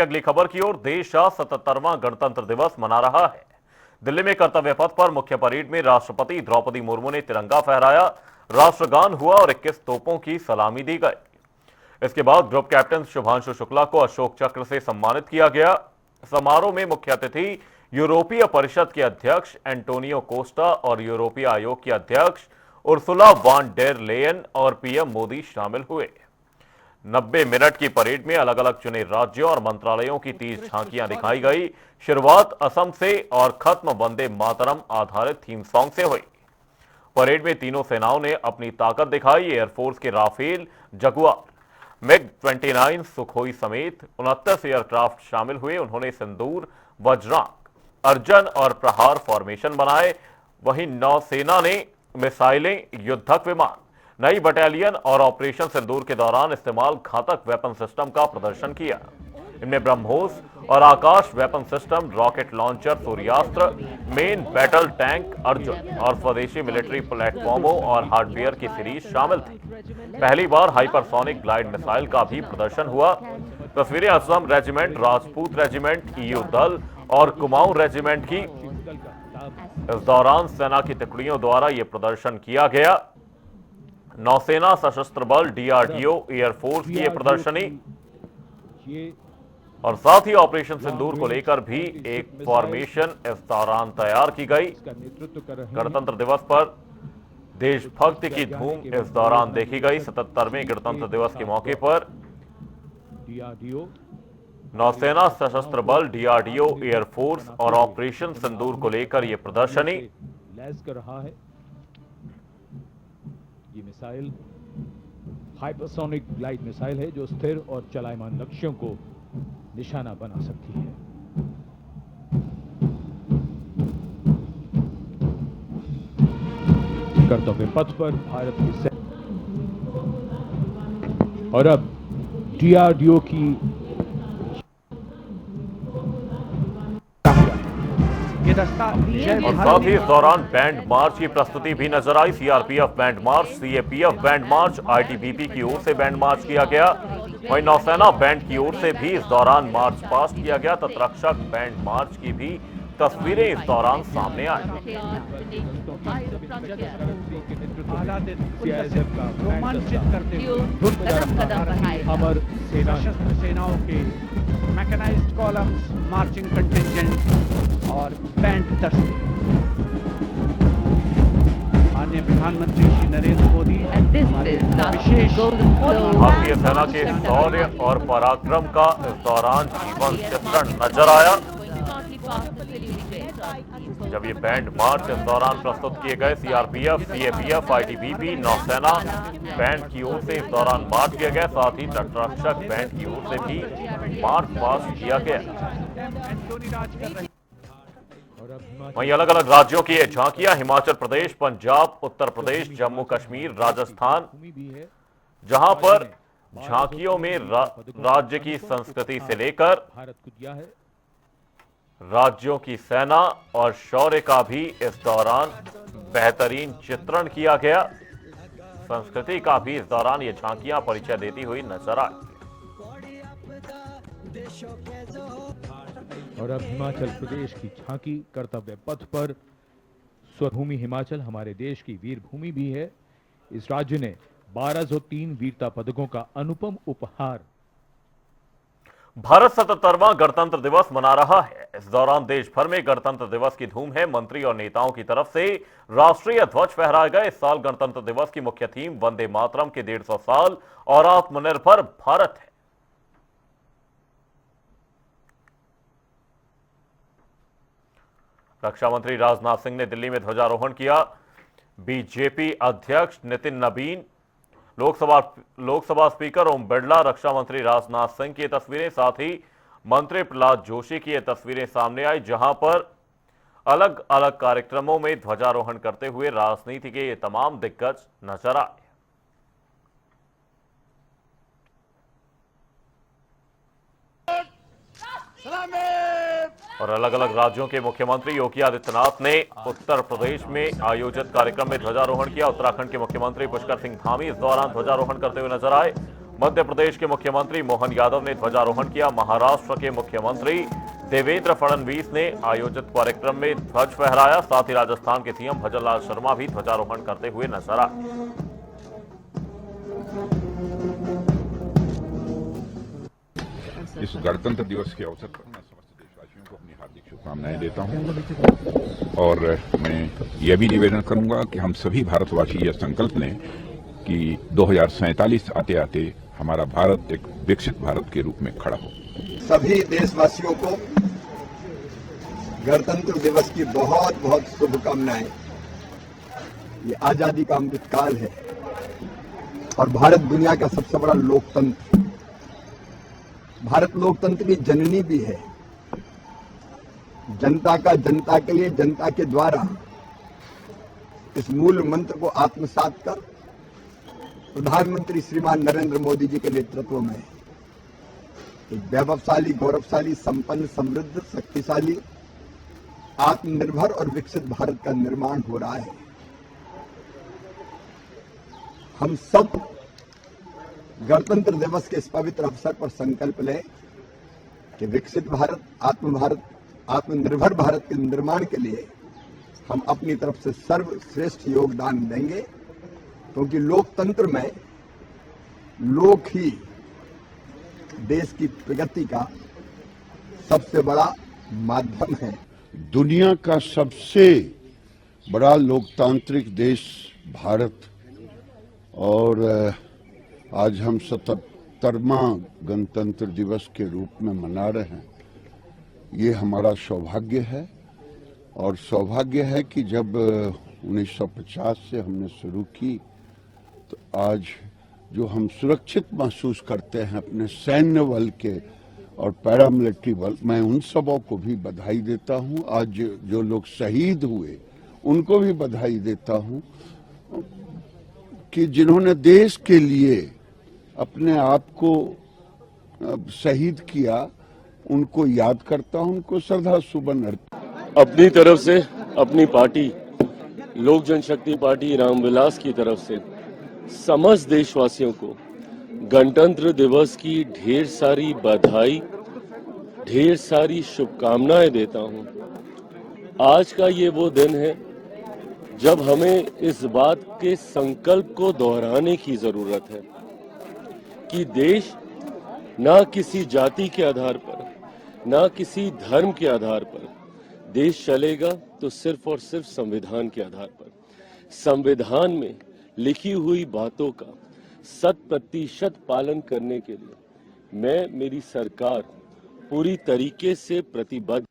अगली खबर की ओर। देश आज 77वां गणतंत्र दिवस मना रहा है। दिल्ली में कर्तव्य पथ पर मुख्य परेड में राष्ट्रपति द्रौपदी मुर्मू ने तिरंगा फहराया, राष्ट्रगान हुआ और 21 तोपों की सलामी दी गई। इसके बाद ग्रुप कैप्टन शुभांशु शुक्ला को अशोक चक्र से सम्मानित किया गया। समारोह में मुख्य अतिथि यूरोपीय परिषद के अध्यक्ष एंटोनियो कोस्टा और यूरोपीय आयोग की अध्यक्ष उर्सुला वान डेर लेयन और पीएम मोदी शामिल हुए। 90 मिनट की परेड में अलग अलग चुने राज्यों और मंत्रालयों की 30 झांकियां दिखाई गई। शुरुआत असम से और खत्म वंदे मातरम आधारित थीम सॉन्ग से हुई। परेड में तीनों सेनाओं ने अपनी ताकत दिखाई। एयरफोर्स के राफेल, जगुआर, मिग-29, सुखोई समेत 29 एयरक्राफ्ट शामिल हुए। उन्होंने सिंदूर, वज्रांक, अर्जन और प्रहार फॉर्मेशन बनाए। वहीं नौसेना ने मिसाइलें, युद्धक विमान, नई बटालियन और ऑपरेशन सिंदूर के दौरान इस्तेमाल घातक वेपन सिस्टम का प्रदर्शन किया। इनमें ब्रह्मोस और Akash weapon system, rocket launcher Suryastra, main battle tank Arjun और स्वदेशी मिलिट्री प्लेटफॉर्मों और हार्डवेयर की सीरीज शामिल थी। पहली बार हाइपरसोनिक ग्लाइड मिसाइल का भी प्रदर्शन हुआ। तस्वीरें Assam regiment, Rajput regiment, EU दल और कुमाऊं रेजिमेंट की। इस दौरान सेना की टुकड़ियों द्वारा यह प्रदर्शन किया गया। नौसेना, सशस्त्र बल, डीआरडीओ, एयरफोर्स की यह प्रदर्शनी और साथ ही ऑपरेशन सिंदूर को लेकर भी एक फॉर्मेशन इस दौरान तैयार की गई। गणतंत्र दिवस पर देशभक्ति की धूम इस दौरान देखी गई। 77वें गणतंत्र दिवस के मौके पर नौसेना, सशस्त्र बल, डीआरडीओ, एयरफोर्स और ऑपरेशन सिंदूर को लेकर यह प्रदर्शनी। लैस कर रहा है ये मिसाइल हाइपरसोनिक ग्लाइड मिसाइल है जो स्थिर और चलायमान लक्ष्यों को निशाना बना सकती है। कर्तव्य पथ पर भारत की सेना और अब डीआरडीओ की और साथ ही इस दौरान बैंड मार्च की प्रस्तुति भी नजर आई। सीआरपीएफ बैंड मार्च, सीएपीएफ बैंड मार्च, आईटीबीपी की ओर से बैंड मार्च किया गया। वहीं नौसेना बैंड की ओर से भी इस दौरान मार्च पास्ट किया गया। तटरक्षक बैंड मार्च की भी तस्वीरें इस दौरान सामने आई। रोमांचित करते हुए अमर सशस्त्र सेनाओं के मैकेनाइज्ड कॉलम्स, मार्चिंग कंटिंजेंट और बैंड दस्ते। माननीय प्रधानमंत्री श्री नरेंद्र मोदी विशेष भारतीय सेना के शौर्य और पराक्रम का इस दौरान जीवन चित्रण नजर आया। जब ये बैंड मार्च इस दौरान प्रस्तुत किए गए, सीआरपीएफ, सीएपीएफ, आईटीबीपी, नौसेना बैंड की ओर से इस दौरान मार्च किया गया। साथ ही तटरक्षक बैंड की ओर से भी मार्च पास्ट किया गया। वहीं अलग अलग राज्यों की ये झांकियां हिमाचल प्रदेश, पंजाब, उत्तर प्रदेश, जम्मू कश्मीर, राजस्थान, जहां पर झांकियों में राज्य की संस्कृति से लेकर भारत को दिया है। राज्यों की सेना और शौर्य का भी इस दौरान बेहतरीन चित्रण किया गया। संस्कृति का भी इस दौरान ये झांकियां परिचय देती हुई नजर आई। और अब हिमाचल प्रदेश की झांकी कर्तव्य पथ पर। स्वभूमि हिमाचल हमारे देश की वीर भूमि भी है। इस राज्य ने 1203 वीरता पदकों का अनुपम उपहार। भारत 77वां गणतंत्र दिवस मना रहा है। इस दौरान देश भर में गणतंत्र दिवस की धूम है। मंत्री और नेताओं की तरफ से राष्ट्रीय ध्वज फहराए गए। इस साल गणतंत्र दिवस की मुख्य थीम वंदे मातरम के 150 साल और आत्मनिर्भर भारत है। रक्षा मंत्री राजनाथ सिंह ने दिल्ली में ध्वजारोहण किया। बीजेपी अध्यक्ष नितिन नबीन, लोकसभा स्पीकर ओम बिरला, रक्षा मंत्री राजनाथ सिंह की तस्वीरें, साथ ही मंत्री प्रहलाद जोशी की ये तस्वीरें सामने आई, जहां पर अलग अलग कार्यक्रमों में ध्वजारोहण करते हुए राजनीति के ये तमाम दिग्गज नजर आए। और अलग अलग राज्यों के मुख्यमंत्री योगी आदित्यनाथ ने उत्तर प्रदेश में आयोजित कार्यक्रम में ध्वजारोहण किया। उत्तराखंड के मुख्यमंत्री पुष्कर सिंह धामी इस दौरान ध्वजारोहण करते हुए नजर आए। मध्य प्रदेश के मुख्यमंत्री मोहन यादव ने ध्वजारोहण किया। महाराष्ट्र के मुख्यमंत्री देवेंद्र फडणवीस ने आयोजित कार्यक्रम में ध्वज फहराया। साथ ही राजस्थान के सीएम भजनलाल शर्मा भी ध्वजारोहण करते हुए नजर आए। इस गणतंत्र दिवस के अवसर पर मैं समस्त देशवासियों को अपनी हार्दिक शुभकामनाएं देता हूं और मैं यह भी निवेदन करूंगा कि हम सभी भारतवासी यह संकल्प लें कि 2047 आते आते हमारा भारत एक विकसित भारत के रूप में खड़ा हो। सभी देशवासियों को गणतंत्र दिवस की बहुत बहुत शुभकामनाएं। ये आजादी का अमृत काल है और भारत दुनिया का सबसे बड़ा लोकतंत्र, भारत लोकतंत्र की जननी भी है। जनता का जनता के लिए, जनता के द्वारा, इस मूल मंत्र को आत्मसात कर प्रधानमंत्री श्रीमान नरेंद्र मोदी जी के नेतृत्व में एक वैभवशाली, गौरवशाली, संपन्न, समृद्ध, शक्तिशाली, आत्मनिर्भर और विकसित भारत का निर्माण हो रहा है। हम सब गणतंत्र दिवस के इस पवित्र अवसर पर संकल्प लें कि विकसित भारत, आत्मनिर्भर भारत के निर्माण के लिए हम अपनी तरफ से सर्वश्रेष्ठ योगदान देंगे, क्योंकि लोकतंत्र में लोक ही देश की प्रगति का सबसे बड़ा माध्यम है। दुनिया का सबसे बड़ा लोकतांत्रिक देश भारत, और आज हम 77वां गणतंत्र दिवस के रूप में मना रहे हैं। ये हमारा सौभाग्य है और सौभाग्य है कि जब 1950 से हमने शुरू की तो आज जो हम सुरक्षित महसूस करते हैं अपने सैन्य बल के और पैरामिलिट्री बल, मैं उन सबों को भी बधाई देता हूं। आज जो लोग शहीद हुए उनको भी बधाई देता हूं कि जिन्होंने देश के लिए अपने आप को शहीद किया, उनको याद करता हूं, उनको श्रद्धा सुमन अर्पित। अपनी तरफ से, अपनी पार्टी लोक जनशक्ति पार्टी रामविलास की तरफ से समस्त देशवासियों को गणतंत्र दिवस की ढेर सारी बधाई, ढेर सारी शुभकामनाएं देता हूं। आज का ये वो दिन है जब हमें इस बात के संकल्प को दोहराने की जरूरत है कि देश ना किसी जाति के आधार पर, ना किसी धर्म के आधार पर देश चलेगा तो सिर्फ और सिर्फ संविधान के आधार पर। संविधान में लिखी हुई बातों का 100% पालन करने के लिए मैं, मेरी सरकार पूरी तरीके से प्रतिबद्ध